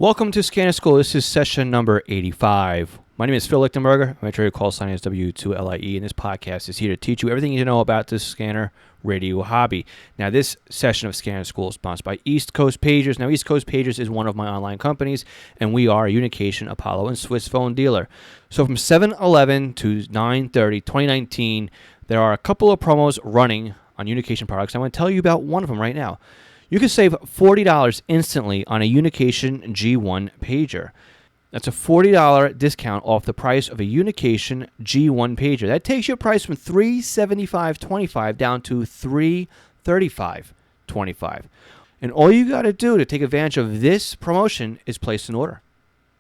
Welcome to Scanner School. This is session number 85. My name is Phil Lichtenberger. My trader call sign is W2LIE, and this podcast is here to teach you everything you need to know about this scanner radio hobby. Now, this session of Scanner School is sponsored by East Coast Pagers. Now, East Coast Pagers is one of my online companies, and we are a Unication, Apollo, and Swiss phone dealer. So from 7/11 to 9/30, 2019, there are a couple of promos running on Unication products. I'm going to tell you about one of them right now. You can save $40 instantly on a Unication G1 pager. That's a $40 discount off the price of a Unication G1 pager. That takes your price from $375.25 down to $335.25. And all you got to do to take advantage of this promotion is place an order.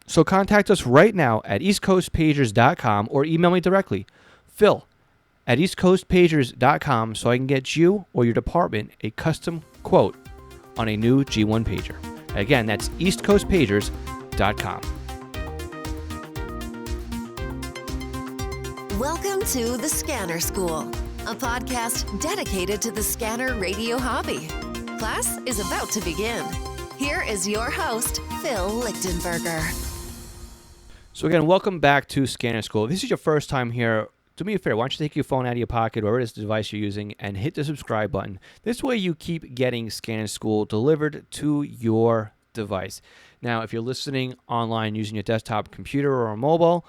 So contact us right now at eastcoastpagers.com or email me directly, phil@eastcoastpagers.com, so I can get you or your department a custom quote on a new G1 pager. Again, that's eastcoastpagers.com. Welcome to The Scanner School, a podcast dedicated to the scanner radio hobby. Class is about to begin. Here is your host, Phil Lichtenberger. So again, welcome back to Scanner School. If this is your first time here, do me a favor, why don't you take your phone out of your pocket, wherever it is the device you're using, and hit the subscribe button. This way you keep getting Scanner School delivered to your device. Now, if you're listening online using your desktop computer or a mobile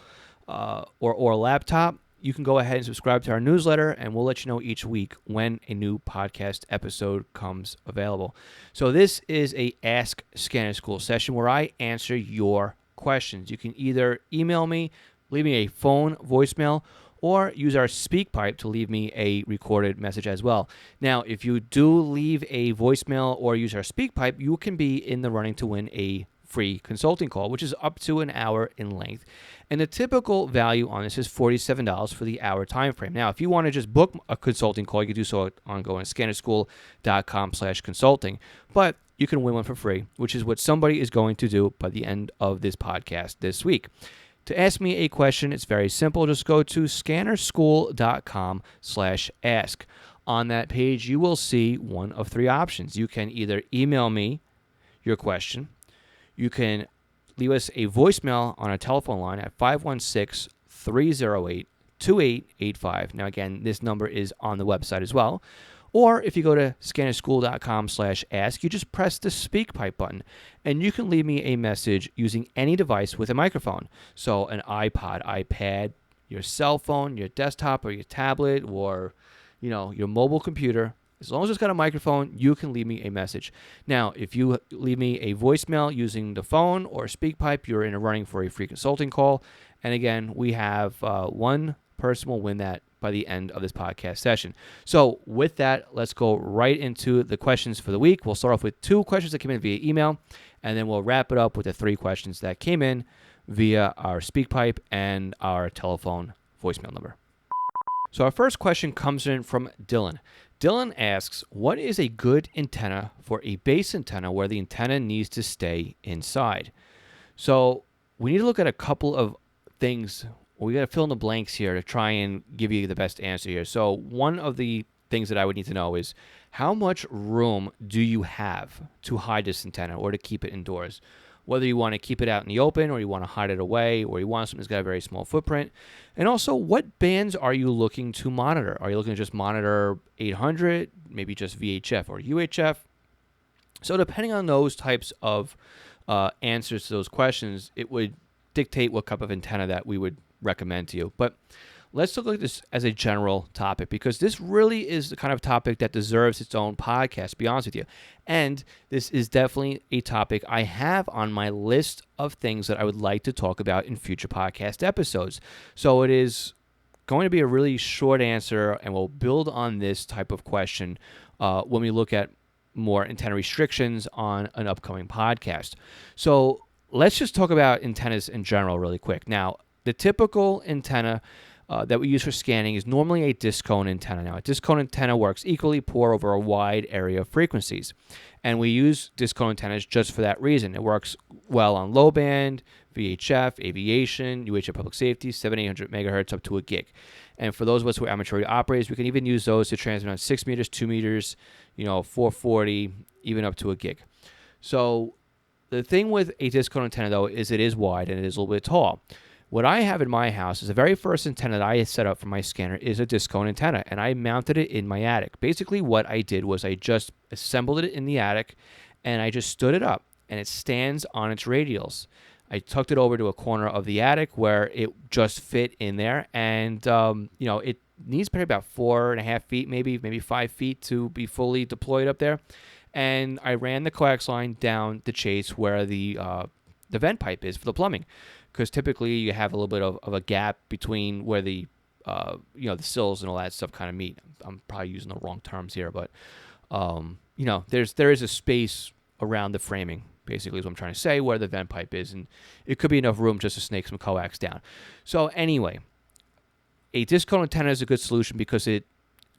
or a laptop, you can go ahead and subscribe to our newsletter, and we'll let you know each week when a new podcast episode comes available. So this is a Ask Scanner School session where I answer your questions. You can either email me, leave me a phone voicemail, or use our SpeakPipe to leave me a recorded message as well. Now, if you do leave a voicemail or use our SpeakPipe, you can be in the running to win a free consulting call, which is up to an hour in length. And the typical value on this is $47 for the hour time frame. Now, if you want to just book a consulting call, you can do so on going to scannerschool.com/consulting. But you can win one for free, which is what somebody is going to do by the end of this podcast this week. To ask me a question, it's very simple. Just go to scannerschool.com/ask. On that page, you will see one of three options. You can either email me your question. You can leave us a voicemail on our telephone line at 516-308-2885. Now, again, this number is on the website as well. Or if you go to scannerschool.com/ask, you just press the SpeakPipe button, and you can leave me a message using any device with a microphone. So an iPod, iPad, your cell phone, your desktop, or your tablet, or your mobile computer. As long as it's got a microphone, you can leave me a message. Now, if you leave me a voicemail using the phone or SpeakPipe, you're in a running for a free consulting call. And again, we have one person will win that by the end of this podcast session. So with that, let's go right into the questions for the week. We'll start off with 2 questions that came in via email, and then we'll wrap it up with the 3 questions that came in via our SpeakPipe and our telephone voicemail number. So our first question comes in from Dylan. Dylan asks, what is a good antenna for a base antenna where the antenna needs to stay inside? So we need to look at a couple of things. We got to fill in the blanks here to try and give you the best answer here. So one of the things that I would need to know is how much room do you have to hide this antenna or to keep it indoors? Whether you want to keep it out in the open or you want to hide it away or you want something that's got a very small footprint. And also, what bands are you looking to monitor? Are you looking to just monitor 800, maybe just VHF or UHF? So depending on those types of answers to those questions, it would dictate what type of antenna that we would recommend to you. But let's look at this as a general topic, because this really is the kind of topic that deserves its own podcast, to be honest with you. And this is definitely a topic I have on my list of things that I would like to talk about in future podcast episodes. So it is going to be a really short answer, and we'll build on this type of question when we look at more antenna restrictions on an upcoming podcast. So let's just talk about antennas in general really quick. Now, the typical antenna that we use for scanning is normally a disc cone antenna. Now, a disc cone antenna works equally poor over a wide area of frequencies. And we use disc cone antennas just for that reason. It works well on low band, VHF, aviation, UHF public safety, 700-800 megahertz up to a gig. And for those of us who are amateur radio operators, we can even use those to transmit on 6 meters, 2 meters, 440, even up to a gig. So The thing with a disc cone antenna, though, is it is wide and it is a little bit tall. What I have in my house is the very first antenna that I set up for my scanner is a disc cone antenna, and I mounted it in my attic. Basically, what I did was I just assembled it in the attic, and I just stood it up, and it stands on its radials. I tucked it over to a corner of the attic where it just fit in there, and it needs probably about 4.5 feet, maybe 5 feet to be fully deployed up there. And I ran the coax line down the chase where the vent pipe is for the plumbing, because typically you have a little bit of a gap between where the the sills and all that stuff kind of meet. I'm probably using the wrong terms here, but there is a space around the framing, basically is what I'm trying to say, where the vent pipe is, and it could be enough room just to snake some coax down. So anyway, a disc cone antenna is a good solution because it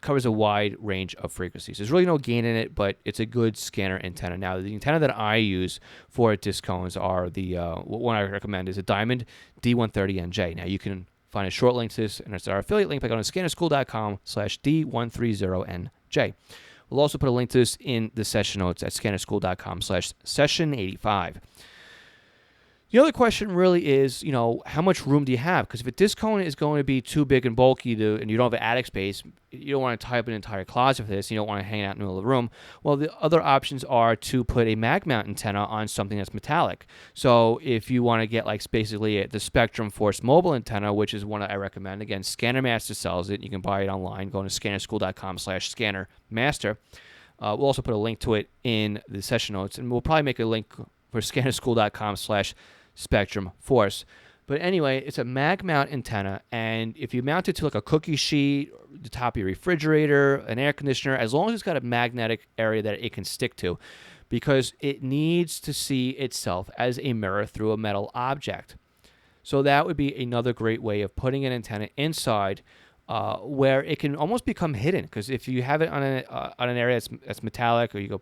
covers a wide range of frequencies. There's really no gain in it, but it's a good scanner antenna. Now, the antenna that I use for disc cones are the one I recommend is a Diamond D130NJ. Now, you can find a short link to this, and it's our affiliate link by going to scannerschool.com/D130NJ. We'll also put a link to this in the session notes at scannerschool.com/session85. The other question really is, how much room do you have? Because if a disc cone is going to be too big and bulky and you don't have attic space, you don't want to tie up an entire closet for this, you don't want to hang it out in the middle of the room. Well, the other options are to put a mag mount antenna on something that's metallic. So if you want to get basically the Spectrum Force mobile antenna, which is one that I recommend, again, Scanner Master sells it. You can buy it online, going to scannerschool.com/scannermaster. We'll also put a link to it in the session notes, and we'll probably make a link for scannerschool.com/Spectrum Force. But anyway, it's a mag mount antenna, and if you mount it to a cookie sheet, the top of your refrigerator, an air conditioner, as long as it's got a magnetic area that it can stick to, because it needs to see itself as a mirror through a metal object. So that would be another great way of putting an antenna inside where it can almost become hidden, because if you have it on an area that's metallic, or you go,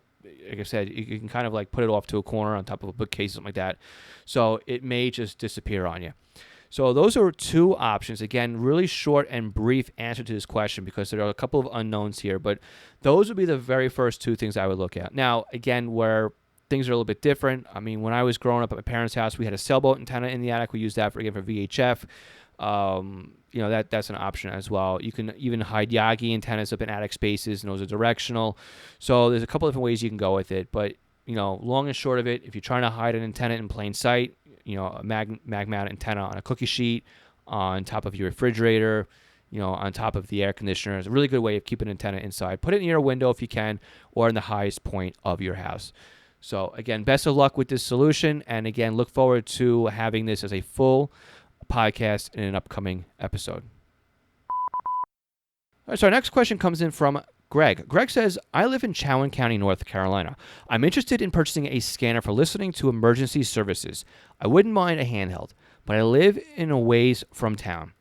like I said, you can kind of put it off to a corner on top of a bookcase, something like that. So it may just disappear on you. So those are two options. Again, really short and brief answer to this question because there are a couple of unknowns here, but those would be the very first two things I would look at. Now, again, where things are a little bit different. I mean, when I was growing up at my parents' house, we had a sailboat antenna in the attic. We used that for VHF. That's an option as well. You can even hide Yagi antennas up in attic spaces, and those are directional. So there's a couple different ways you can go with it. But, long and short of it, if you're trying to hide an antenna in plain sight, a mag mount antenna on a cookie sheet, on top of your refrigerator, on top of the air conditioner is a really good way of keeping an antenna inside. Put it near a window if you can, or in the highest point of your house. So again, best of luck with this solution. And again, look forward to having this as a full podcast in an upcoming episode. All right, so our next question comes in from Greg. Greg says, I live in Chowan County, North Carolina. I'm interested in purchasing a scanner for listening to emergency services. I wouldn't mind a handheld, but I live in a ways from town.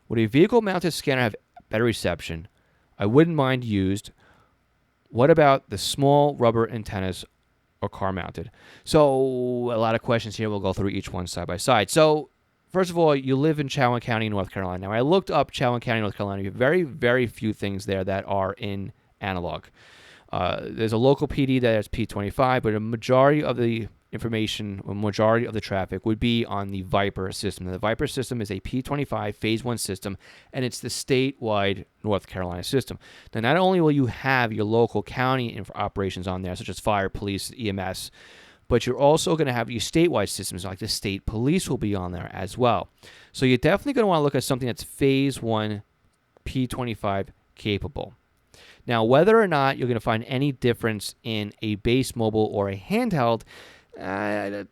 Would a vehicle-mounted scanner have better reception? I wouldn't mind used. What about the small rubber antennas or car-mounted? So a lot of questions here. We'll go through each one side by side. So first of all, you live in Chowan County, North Carolina. Now, I looked up Chowan County, North Carolina. You have very, very few things there that are in analog. There's a local PD that's P25, but a majority of the information, a majority of the traffic would be on the Viper system. The Viper system is a P25 Phase 1 system, and it's the statewide North Carolina system. Now, not only will you have your local county operations on there, such as fire, police, EMS, but you're also going to have your statewide systems, like the state police will be on there as well. So you're definitely going to want to look at something that's Phase 1 P25 capable. Now, whether or not you're going to find any difference in a base mobile or a handheld, I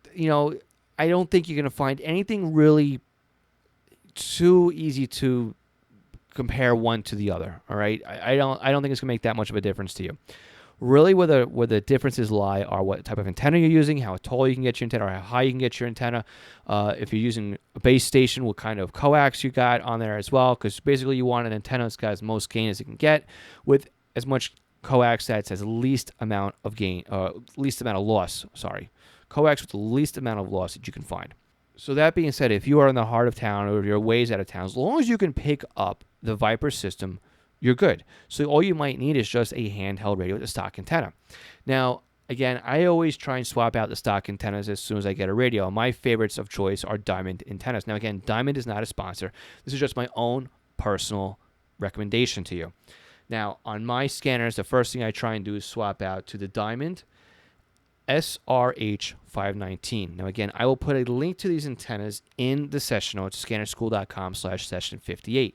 don't think you're going to find anything really too easy to compare one to the other. All right, I don't think it's going to make that much of a difference to you. Really, where the differences lie are what type of antenna you're using, how tall you can get your antenna, or how high you can get your antenna. If you're using a base station, what kind of coax you got on there as well, because basically you want an antenna that's got as most gain as it can get with as much coax that has least amount of gain, least amount of loss. Sorry, coax with the least amount of loss that you can find. So that being said, if you are in the heart of town or you're ways out of town, as long as you can pick up the Viper system, you're good. So all you might need is just a handheld radio with a stock antenna. Now, again, I always try and swap out the stock antennas as soon as I get a radio. My favorites of choice are Diamond antennas. Now, again, Diamond is not a sponsor. This is just my own personal recommendation to you. Now, on my scanners, the first thing I try and do is swap out to the Diamond SRH519. Now, again, I will put a link to these antennas in the session notes, scannerschool.com/session58.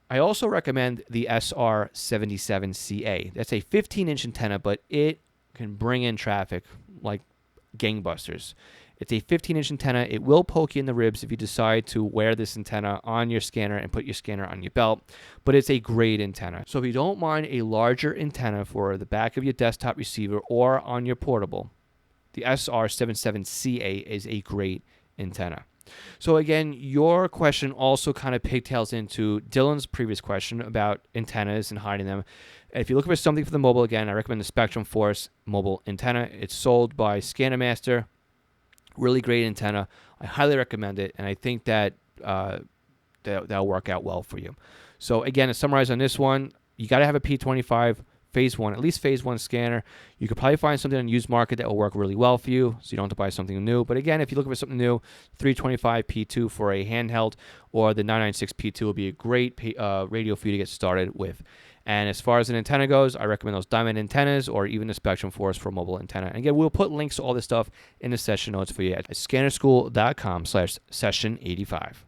I also recommend the SR77CA. That's a 15-inch antenna, but it can bring in traffic like gangbusters. It's a 15-inch antenna. It will poke you in the ribs if you decide to wear this antenna on your scanner and put your scanner on your belt, but it's a great antenna. So if you don't mind a larger antenna for the back of your desktop receiver or on your portable, the SR77CA is a great antenna. So again, your question also kind of pigtails into Dylan's previous question about antennas and hiding them. If you're looking for something for the mobile, again, I recommend the Spectrum Force mobile antenna. It's sold by ScannerMaster. Really great antenna. I highly recommend it, and I think that that'll work out well for you. So again, to summarize on this one, you got to have a P25 phase 1, at least phase 1 scanner. You could probably find something on the used market that will work really well for you, so you don't have to buy something new. But again, if you're looking for something new, 325 P2 for a handheld or the 996 P2 will be a great radio for you to get started with. And as far as an antenna goes, I recommend those Diamond antennas or even the Spectrum Force for mobile antenna. And again, we'll put links to all this stuff in the session notes for you at scannerschool.com/session85.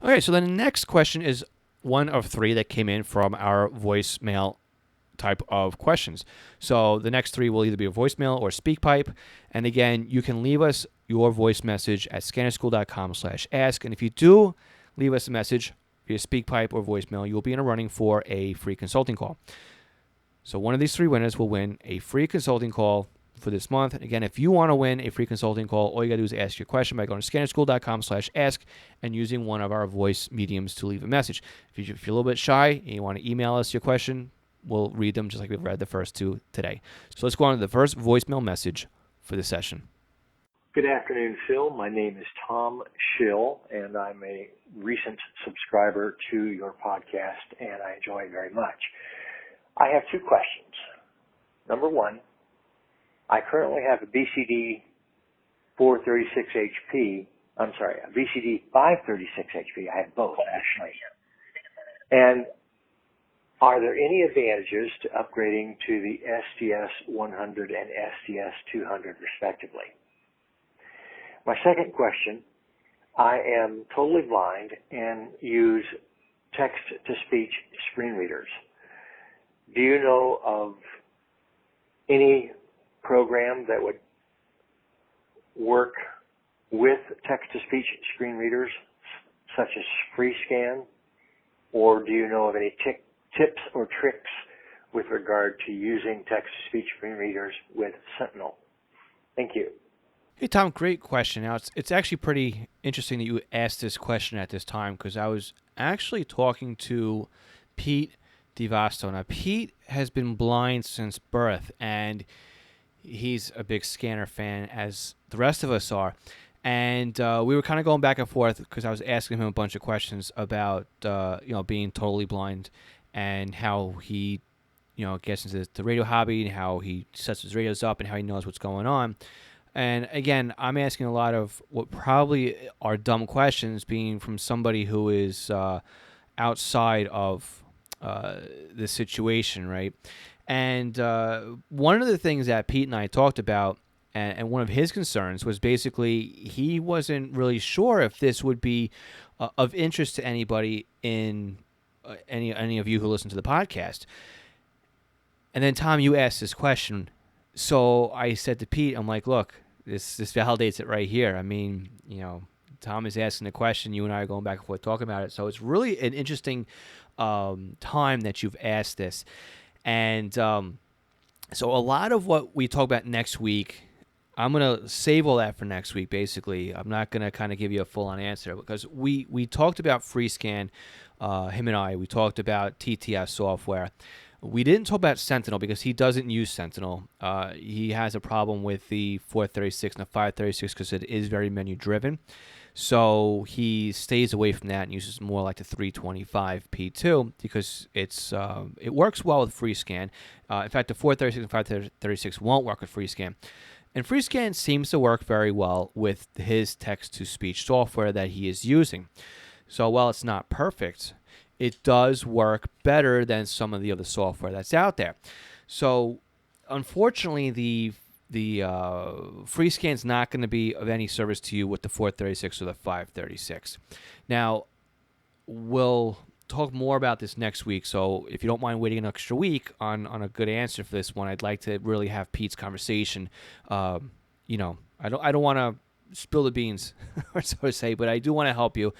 Okay, so the next question is one of 3 that came in from our voicemail type of questions. So the next 3 will either be a voicemail or SpeakPipe. And again, you can leave us your voice message at scannerschool.com/ask. And if you do leave us a message via SpeakPipe or voicemail, you will be in a running for a free consulting call. So one of these 3 winners will win a free consulting call for this month. And again, if you want to win a free consulting call, all you got to do is ask your question by going to scannerschool.com/ask and using one of our voice mediums to leave a message. If you're a little bit shy and you want to email us your question, we'll read them just like we've read the first 2 today. So let's go on to the first voicemail message for the session. Good afternoon, Phil. My name is Tom Schill, and I'm a recent subscriber to your podcast, and I enjoy it very much. I have 2 questions. Number 1, I currently have a BCD 436 HP. I'm sorry, a BCD 536 HP. I have both, actually. And are there any advantages to upgrading to the SDS-100 and SDS-200, respectively? My second question, I am totally blind and use text-to-speech screen readers. Do you know of any program that would work with text-to-speech screen readers, such as FreeScan? Or do you know of any tips or tricks with regard to using text-to-speech screen readers with Sentinel? Thank you. Hey, Tom, great question. Now, it's actually pretty interesting that you asked this question at this time because I was actually talking to Pete DeVasto. Now, Pete has been blind since birth, and he's a big scanner fan, as the rest of us are. And we were kind of going back and forth because I was asking him a bunch of questions about, being totally blind and how he, gets into the radio hobby and how he sets his radios up and how he knows what's going on. And again, I'm asking a lot of what probably are dumb questions, being from somebody who is outside of the situation, right? And one of the things that Pete and I talked about, and one of his concerns was basically he wasn't really sure if this would be of interest to anybody in any of you who listen to the podcast. And then, Tom, you asked this question. So I said to Pete, I'm like, look, this validates it right here. I mean, Tom is asking the question. You and I are going back and forth talking about it. So it's really an interesting time that you've asked this. And so a lot of what we talk about next week, I'm going to save all that for next week, basically. I'm not going to kind of give you a full-on answer because we talked about FreeScan, him and I. We talked about TTS software. We didn't talk about Sentinel because he doesn't use Sentinel. He has a problem with the 436 and the 536 because it is very menu-driven. So he stays away from that and uses more like the 325 P2 because it works well with FreeScan. In fact, the 436 and 536 won't work with FreeScan. And FreeScan seems to work very well with his text-to-speech software that he is using. So while it's not perfect, it does work better than some of the other software that's out there. So unfortunately, the FreeScan is not going to be of any service to you with the 436 or the 536. Now, we'll talk more about this next week. So if you don't mind waiting an extra week on a good answer for this one, I'd like to really have Pete's conversation. I don't want to spill the beans, or so to say, but I do want to help you.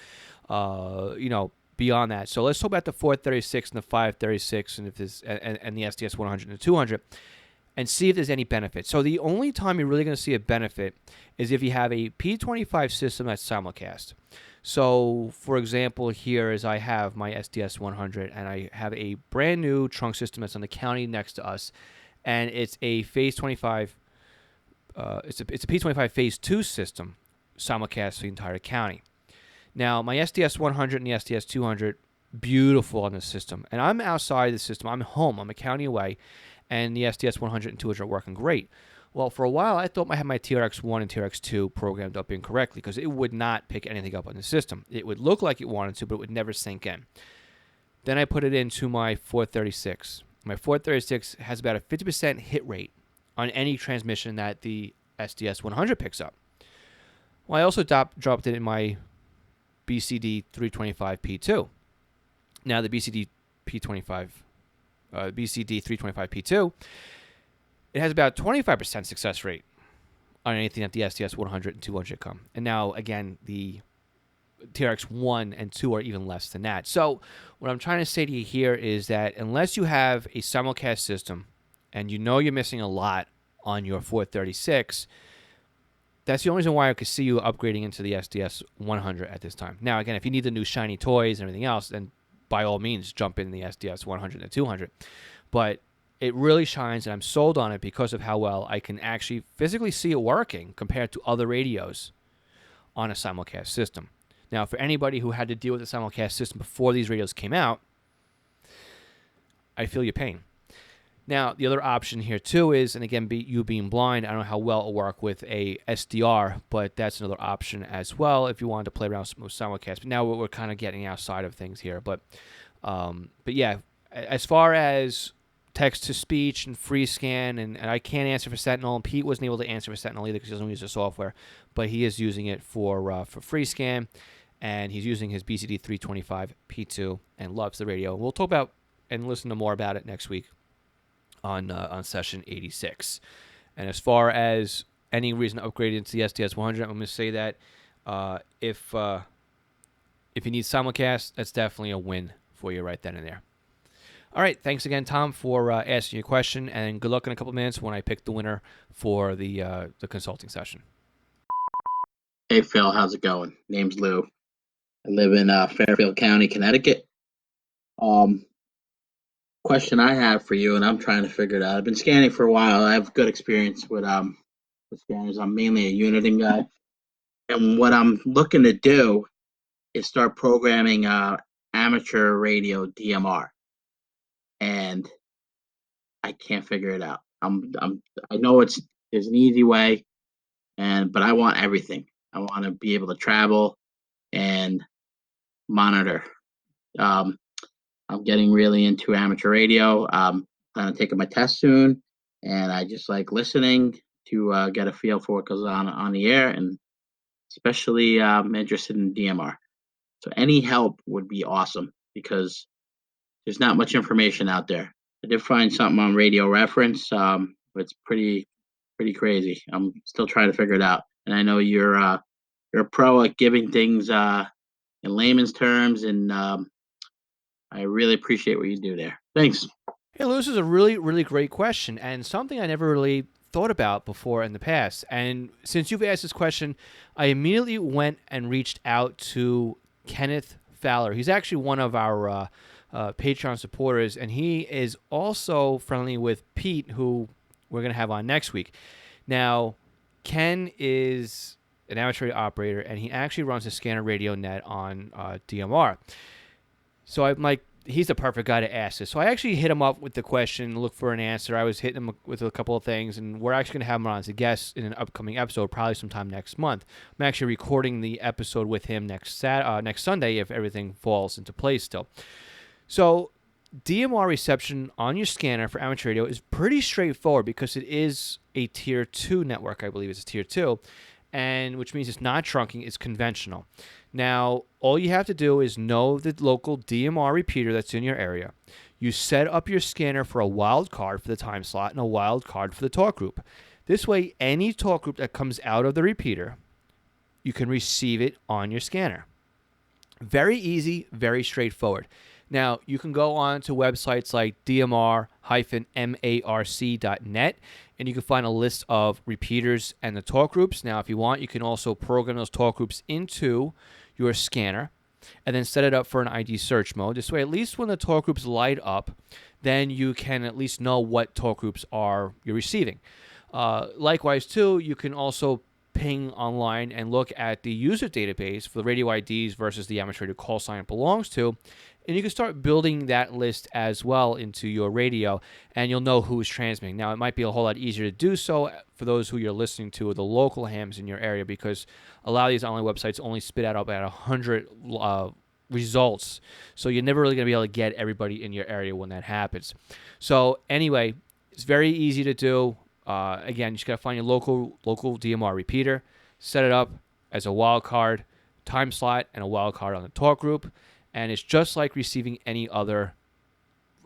Beyond that. So let's talk about the 436 and the 536 and the SDS 100 and the 200 and see if there's any benefit. So the only time you're really going to see a benefit is if you have a P25 system that's simulcast. So for example, here is I have my SDS 100 and I have a brand new trunk system that's on the county next to us, and it's a phase 25 it's a P25 phase 2 system simulcast for the entire county. Now, my SDS 100 and the SDS 200, beautiful on this system. And I'm outside the system. I'm home. I'm a county away. And the SDS 100 and 200 are working great. Well, for a while, I thought I had my TRX1 and TRX2 programmed up incorrectly because it would not pick anything up on the system. It would look like it wanted to, but it would never sync in. Then I put it into my 436. My 436 has about a 50% hit rate on any transmission that the SDS 100 picks up. Well, I also dropped it in my BCD 325 P2. Now the BCD 325 P2, it has about 25% success rate on anything that the SDS 100 and 200 come. And now again, the TRX 1 and 2 are even less than that. So what I'm trying to say to you here is that unless you have a simulcast system and you know you're missing a lot on your 436, that's the only reason why I could see you upgrading into the SDS 100 at this time. Now, again, if you need the new shiny toys and everything else, then by all means, jump in the SDS 100 and 200. But it really shines, and I'm sold on it because of how well I can actually physically see it working compared to other radios on a simulcast system. Now, for anybody who had to deal with a simulcast system before these radios came out, I feel your pain. Now, the other option here, too, is, and again, you being blind, I don't know how well it'll work with a SDR, but that's another option as well if you wanted to play around with simulcast. But now we're kind of getting outside of things here. But yeah, as far as text-to-speech and FreeScan, and I can't answer for Sentinel, and Pete wasn't able to answer for Sentinel either because he doesn't use the software, but he is using it for FreeScan, and he's using his BCD 325 P2 and loves the radio. We'll talk about and listen to more about it next week on session 86. And as far as any reason to upgrade into the SDS 100, I'm going to say that if you need simulcast, that's definitely a win for you right then and there. All right, thanks again, Tom, for asking your question, and good luck in a couple minutes when I pick the winner for the consulting session. Hey, Phil, how's it going? Name's Lou. I live in Fairfield County, Connecticut. Question I have for you, and I'm trying to figure it out. I've been scanning for a while. I have good experience with scanners. I'm mainly a Uniting guy, and what I'm looking to do is start programming amateur radio DMR, and I can't figure it out. I know there's an easy way, but I want everything. I want to be able to travel and monitor. I'm getting really into amateur radio. I'm planning on taking my test soon, and I just like listening to get a feel for what goes on the air, and especially I'm interested in DMR. So any help would be awesome because there's not much information out there. I did find something on Radio Reference, but it's pretty crazy. I'm still trying to figure it out, and I know you're a pro at giving things in layman's terms, and I really appreciate what you do there. Thanks. Hey, Lou, this is a really, really great question and something I never really thought about before in the past. And since you've asked this question, I immediately went and reached out to Kenneth Fowler. He's actually one of our Patreon supporters, and he is also friendly with Pete, who we're going to have on next week. Now, Ken is an amateur radio operator, and he actually runs a scanner radio net on DMR. So I'm like, he's the perfect guy to ask this. So I actually hit him up with the question, look for an answer. I was hitting him with a couple of things, and we're actually going to have him on as a guest in an upcoming episode, probably sometime next month. I'm actually recording the episode with him next Sunday if everything falls into place still. So DMR reception on your scanner for amateur radio is pretty straightforward because it is a Tier 2 network, I believe it's a Tier 2, and which means it's not trunking, it's conventional. Now, all you have to do is know the local DMR repeater that's in your area. You set up your scanner for a wild card for the time slot and a wild card for the talk group. This way, any talk group that comes out of the repeater, you can receive it on your scanner. Very easy, very straightforward. Now, you can go on to websites like dmr-marc.net, and you can find a list of repeaters and the talk groups. Now, if you want, you can also program those talk groups into your scanner and then set it up for an ID search mode. This way, at least when the talk groups light up, then you can at least know what talk groups you're receiving. Likewise, too, you can also ping online and look at the user database for the radio IDs versus the amateur radio call sign it belongs to, and you can start building that list as well into your radio, and you'll know who is transmitting. Now, it might be a whole lot easier to do so for those who you're listening to, the local hams in your area, because a lot of these online websites only spit out about 100 results, so you're never really going to be able to get everybody in your area when that happens. So anyway, it's very easy to do. Again, you just got to find your local DMR repeater, set it up as a wild card, time slot, and a wild card on the talk group. And it's just like receiving any other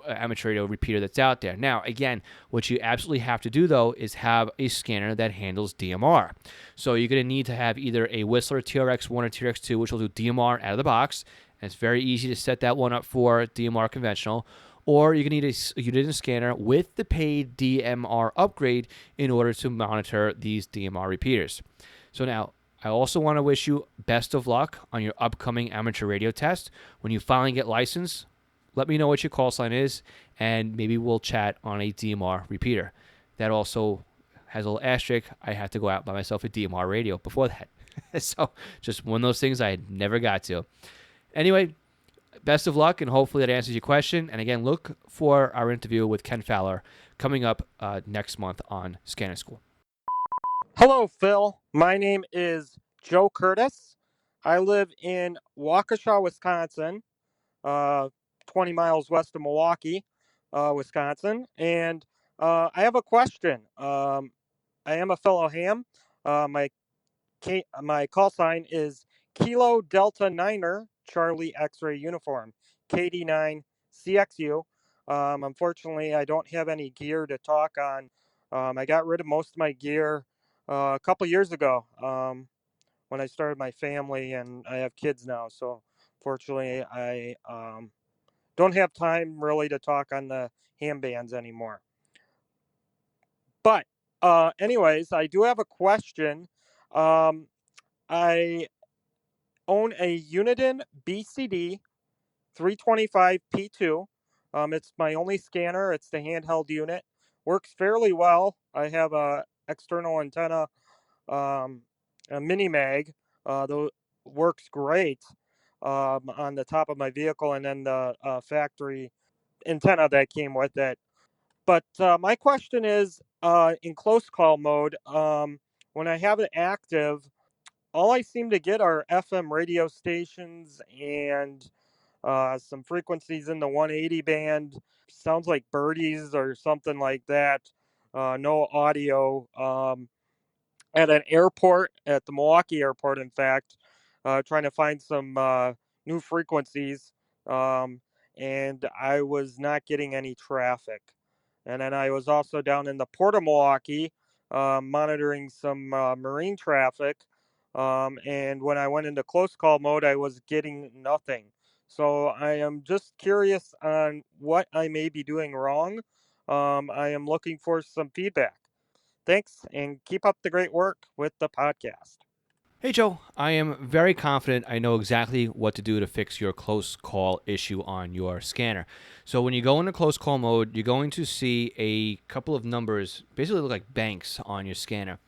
amateur radio repeater that's out there. Now, again, what you absolutely have to do, though, is have a scanner that handles DMR. So you're going to need to have either a Whistler TRX1 or TRX2, which will do DMR out of the box. And it's very easy to set that one up for DMR conventional. Or you're going to need a Uniden scanner with the paid DMR upgrade in order to monitor these DMR repeaters. So now, I also want to wish you best of luck on your upcoming amateur radio test. When you finally get licensed, let me know what your call sign is, and maybe we'll chat on a DMR repeater. That also has a little asterisk. I had to go out by myself a DMR radio before that. So just one of those things I never got to. Anyway, best of luck, and hopefully that answers your question. And again, look for our interview with Ken Fowler coming up next month on Scanner School. Hello, Phil. My name is Joe Curtis. I live in Waukesha, Wisconsin, 20 miles west of Milwaukee, Wisconsin. And I have a question. I am a fellow ham. My call sign is Kilo Delta Niner Charlie X-ray uniform, KD9CXU. Unfortunately, I don't have any gear to talk on. I got rid of most of my gear a couple years ago when I started my family, and I have kids now. So fortunately, I don't have time really to talk on the ham bands anymore. But anyways, I do have a question. I own a Uniden BCD 325P2. It's my only scanner. It's the handheld unit. Works fairly well. I have a external antenna, a mini mag, that works great on the top of my vehicle, and then the factory antenna that came with it. But my question is, in close call mode, when I have it active, all I seem to get are FM radio stations and some frequencies in the 180 band. Sounds like birdies or something like that. No audio. At an airport, at the Milwaukee airport, in fact, trying to find some new frequencies, and I was not getting any traffic. And then I was also down in the Port of Milwaukee, monitoring some marine traffic, and when I went into close call mode, I was getting nothing. So I am just curious on what I may be doing wrong. I am looking for some feedback. Thanks, and keep up the great work with the podcast. Hey, Joe. I am very confident I know exactly what to do to fix your close call issue on your scanner. So when you go into close call mode, you're going to see a couple of numbers, basically look like banks on your scanner.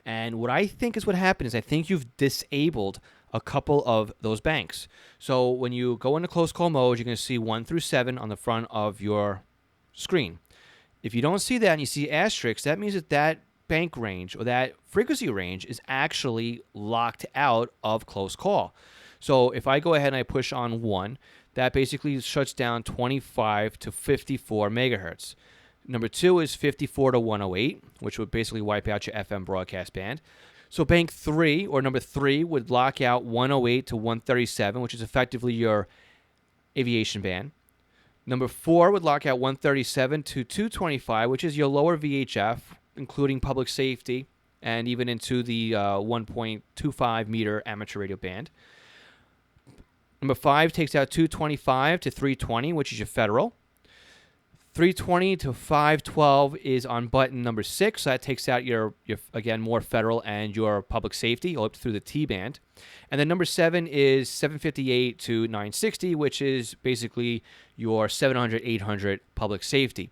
And what I think is what happened is I think you've disabled a couple of those banks. So when you go into close call mode, you're going to see 1 through 7 on the front of your screen. If you don't see that and you see asterisks, that means that that bank range or that frequency range is actually locked out of close call. So if I go ahead and I push on 1, that basically shuts down 25 to 54 megahertz. Number 2 is 54 to 108, which would basically wipe out your FM broadcast band. So bank 3, or number 3, would lock out 108 to 137, which is effectively your aviation band. Number 4 would lock out 137 to 225, which is your lower VHF, including public safety, and even into the 1.25 meter amateur radio band. Number 5 takes out 225 to 320, which is your federal. 320 to 512 is on button number 6. So that takes out your again, more federal and your public safety, all up through the T band. And then number 7 is 758 to 960, which is basically your 700, 800 public safety.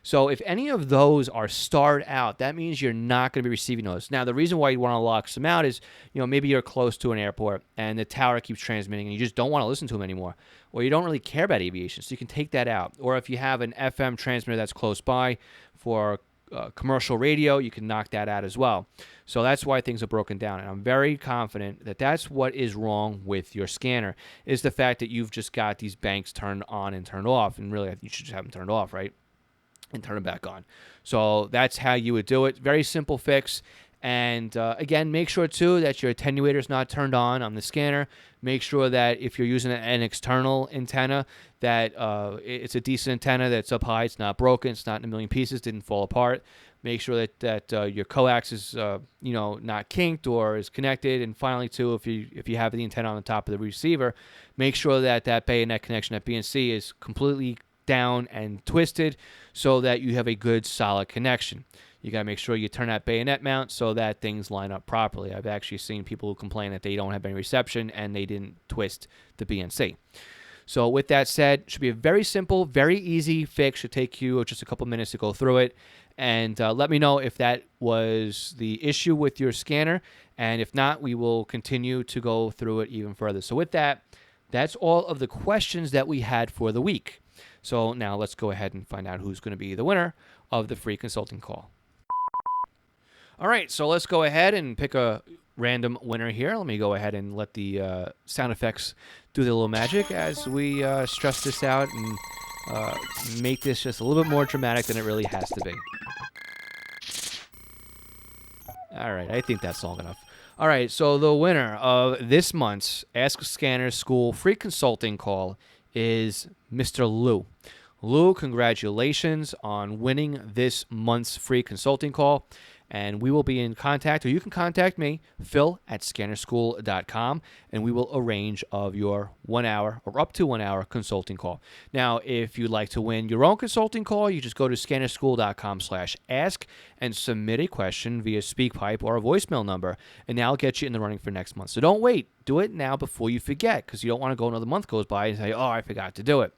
So if any of those are starred out, that means you're not going to be receiving those. Now, the reason why you want to lock some out is, maybe you're close to an airport and the tower keeps transmitting and you just don't want to listen to them anymore. Or you don't really care about aviation, so you can take that out. Or if you have an FM transmitter that's close by for commercial radio, you can knock that out as well. So that's why things are broken down. And I'm very confident that that's what is wrong with your scanner, is the fact that you've just got these banks turned on and turned off. And really, you should just have them turned off, right? And turn them back on. So that's how you would do it. Very simple fix. And again, make sure too that your attenuator is not turned on the scanner. Make sure that if you're using an external antenna, that it's a decent antenna that's up high. It's not broken. It's not in a million pieces. Didn't fall apart. Make sure that your coax is not kinked or is connected. And finally, too, if you have the antenna on the top of the receiver, make sure that bayonet connection at BNC is completely down and twisted so that you have a good solid connection. You got to make sure you turn that bayonet mount so that things line up properly. I've actually seen people who complain that they don't have any reception and they didn't twist the BNC. So with that said, it should be a very simple, very easy fix. Should take you just a couple minutes to go through it. And let me know if that was the issue with your scanner. And if not, we will continue to go through it even further. So with that, that's all of the questions that we had for the week. So now let's go ahead and find out who's going to be the winner of the free consulting call. All right, so let's go ahead and pick a random winner here. Let me go ahead and let the sound effects do their little magic as we stress this out and make this just a little bit more dramatic than it really has to be. All right, I think that's long enough. All right, so the winner of this month's Ask Scanner School free consulting call is Mr. Lou. Lou, congratulations on winning this month's free consulting call. And we will be in contact, or you can contact me, phil@scannerschool.com, and we will arrange of your 1 hour or up to 1 hour consulting call. Now, if you'd like to win your own consulting call, you just go to scannerschool.com/ask and submit a question via SpeakPipe or a voicemail number, and that'll get you in the running for next month. So don't wait. Do it now before you forget, because you don't want to go another month goes by and say, oh, I forgot to do it.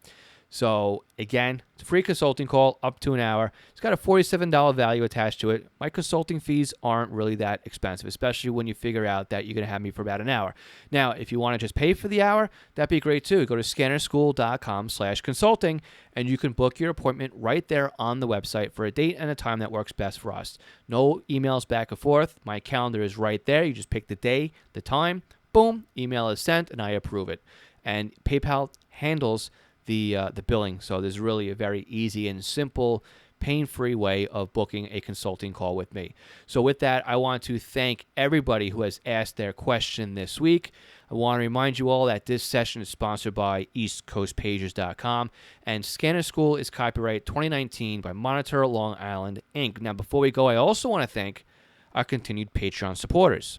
So, again, it's a free consulting call up to an hour. It's got a $47 value attached to it. My consulting fees aren't really that expensive, especially when you figure out that you're going to have me for about an hour. Now, if you want to just pay for the hour, that'd be great too. Go to scannerschool.com/consulting, and you can book your appointment right there on the website for a date and a time that works best for us. No emails back and forth. My calendar is right there. You just pick the day, the time, boom, email is sent, and I approve it. And PayPal handles the billing. So there's really a very easy and simple, pain-free way of booking a consulting call with me. So with that, I want to thank everybody who has asked their question this week. I want to remind you all that this session is sponsored by EastCoastPagers.com, and Scanner School is copyright 2019 by Monitor Long Island, Inc. Now, before we go, I also want to thank our continued Patreon supporters.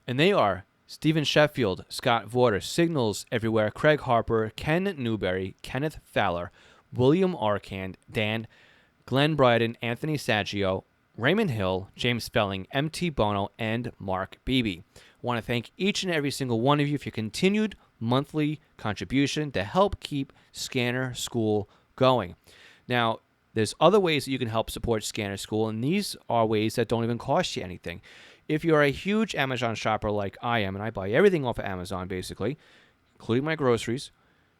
And they are Stephen Sheffield, Scott Vorder, Signals Everywhere, Craig Harper, Ken Newberry, Kenneth Fowler, William Arcand, Dan, Glenn Bryden, Anthony Saggio, Raymond Hill, James Spelling, MT Bono, and Mark Beebe. I want to thank each and every single one of you for your continued monthly contribution to help keep Scanner School going. Now, There's other ways that you can help support Scanner School, and these are ways that don't even cost you anything. If you're a huge Amazon shopper like I am, and I buy everything off of Amazon basically, including my groceries,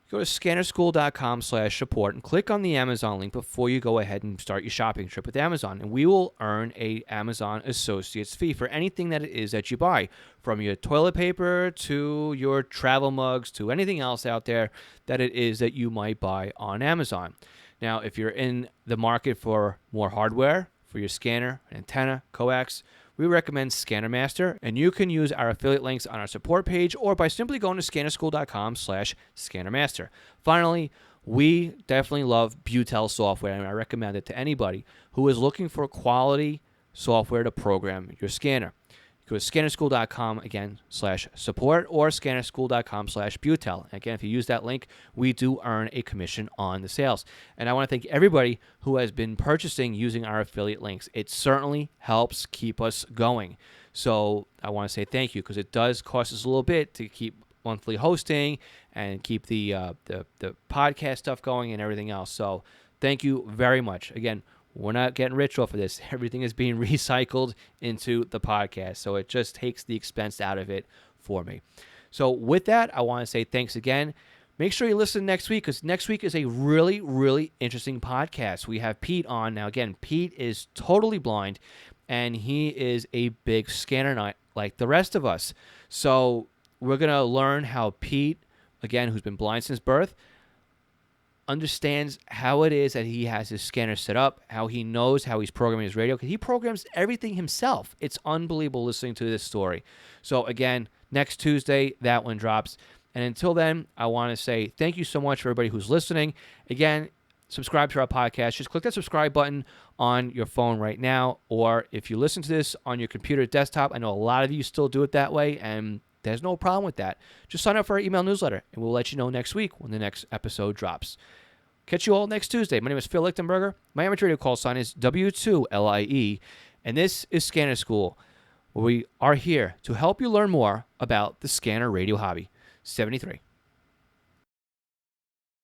go to scannerschool.com/support and click on the Amazon link before you go ahead and start your shopping trip with Amazon. And we will earn a Amazon Associates fee for anything that it is that you buy, from your toilet paper to your travel mugs to anything else out there that it is that you might buy on Amazon. Now, if you're in the market for more hardware for your scanner, antenna, coax, we recommend Scanner Master, and you can use our affiliate links on our support page or by simply going to scannerschool.com/scannermaster. Finally, we definitely love Butel software, and I recommend it to anybody who is looking for quality software to program your scanner. Go to scannerschool.com again /support or scannerschool.com/Butel. Again, if you use that link, we do earn a commission on the sales. And I want to thank everybody who has been purchasing using our affiliate links. It certainly helps keep us going. So I want to say thank you, because it does cost us a little bit to keep monthly hosting and keep the podcast stuff going and everything else. So thank you very much. Again, we're not getting rich off of this. Everything is being recycled into the podcast, so it just takes the expense out of it for me. So with that, I want to say thanks again. Make sure you listen next week, because next week is a really, really interesting podcast. We have Pete on. Now, again, Pete is totally blind, and he is a big scanner nut like the rest of us. So we're going to learn how Pete, again, who's been blind since birth, understands how it is that he has his scanner set up, how he knows how he's programming his radio, because he programs everything himself. It's unbelievable listening to this story. So again, next Tuesday, that one drops. And until then, I want to say thank you so much for everybody who's listening. Again, subscribe to our podcast. Just click that subscribe button on your phone right now, or if you listen to this on your computer desktop, I know a lot of you still do it that way, and there's no problem with that. Just sign up for our email newsletter, and we'll let you know next week when the next episode drops. Catch you all next Tuesday. My name is Phil Lichtenberger. My amateur radio call sign is W2LIE, and this is Scanner School, where we are here to help you learn more about the scanner radio hobby. 73.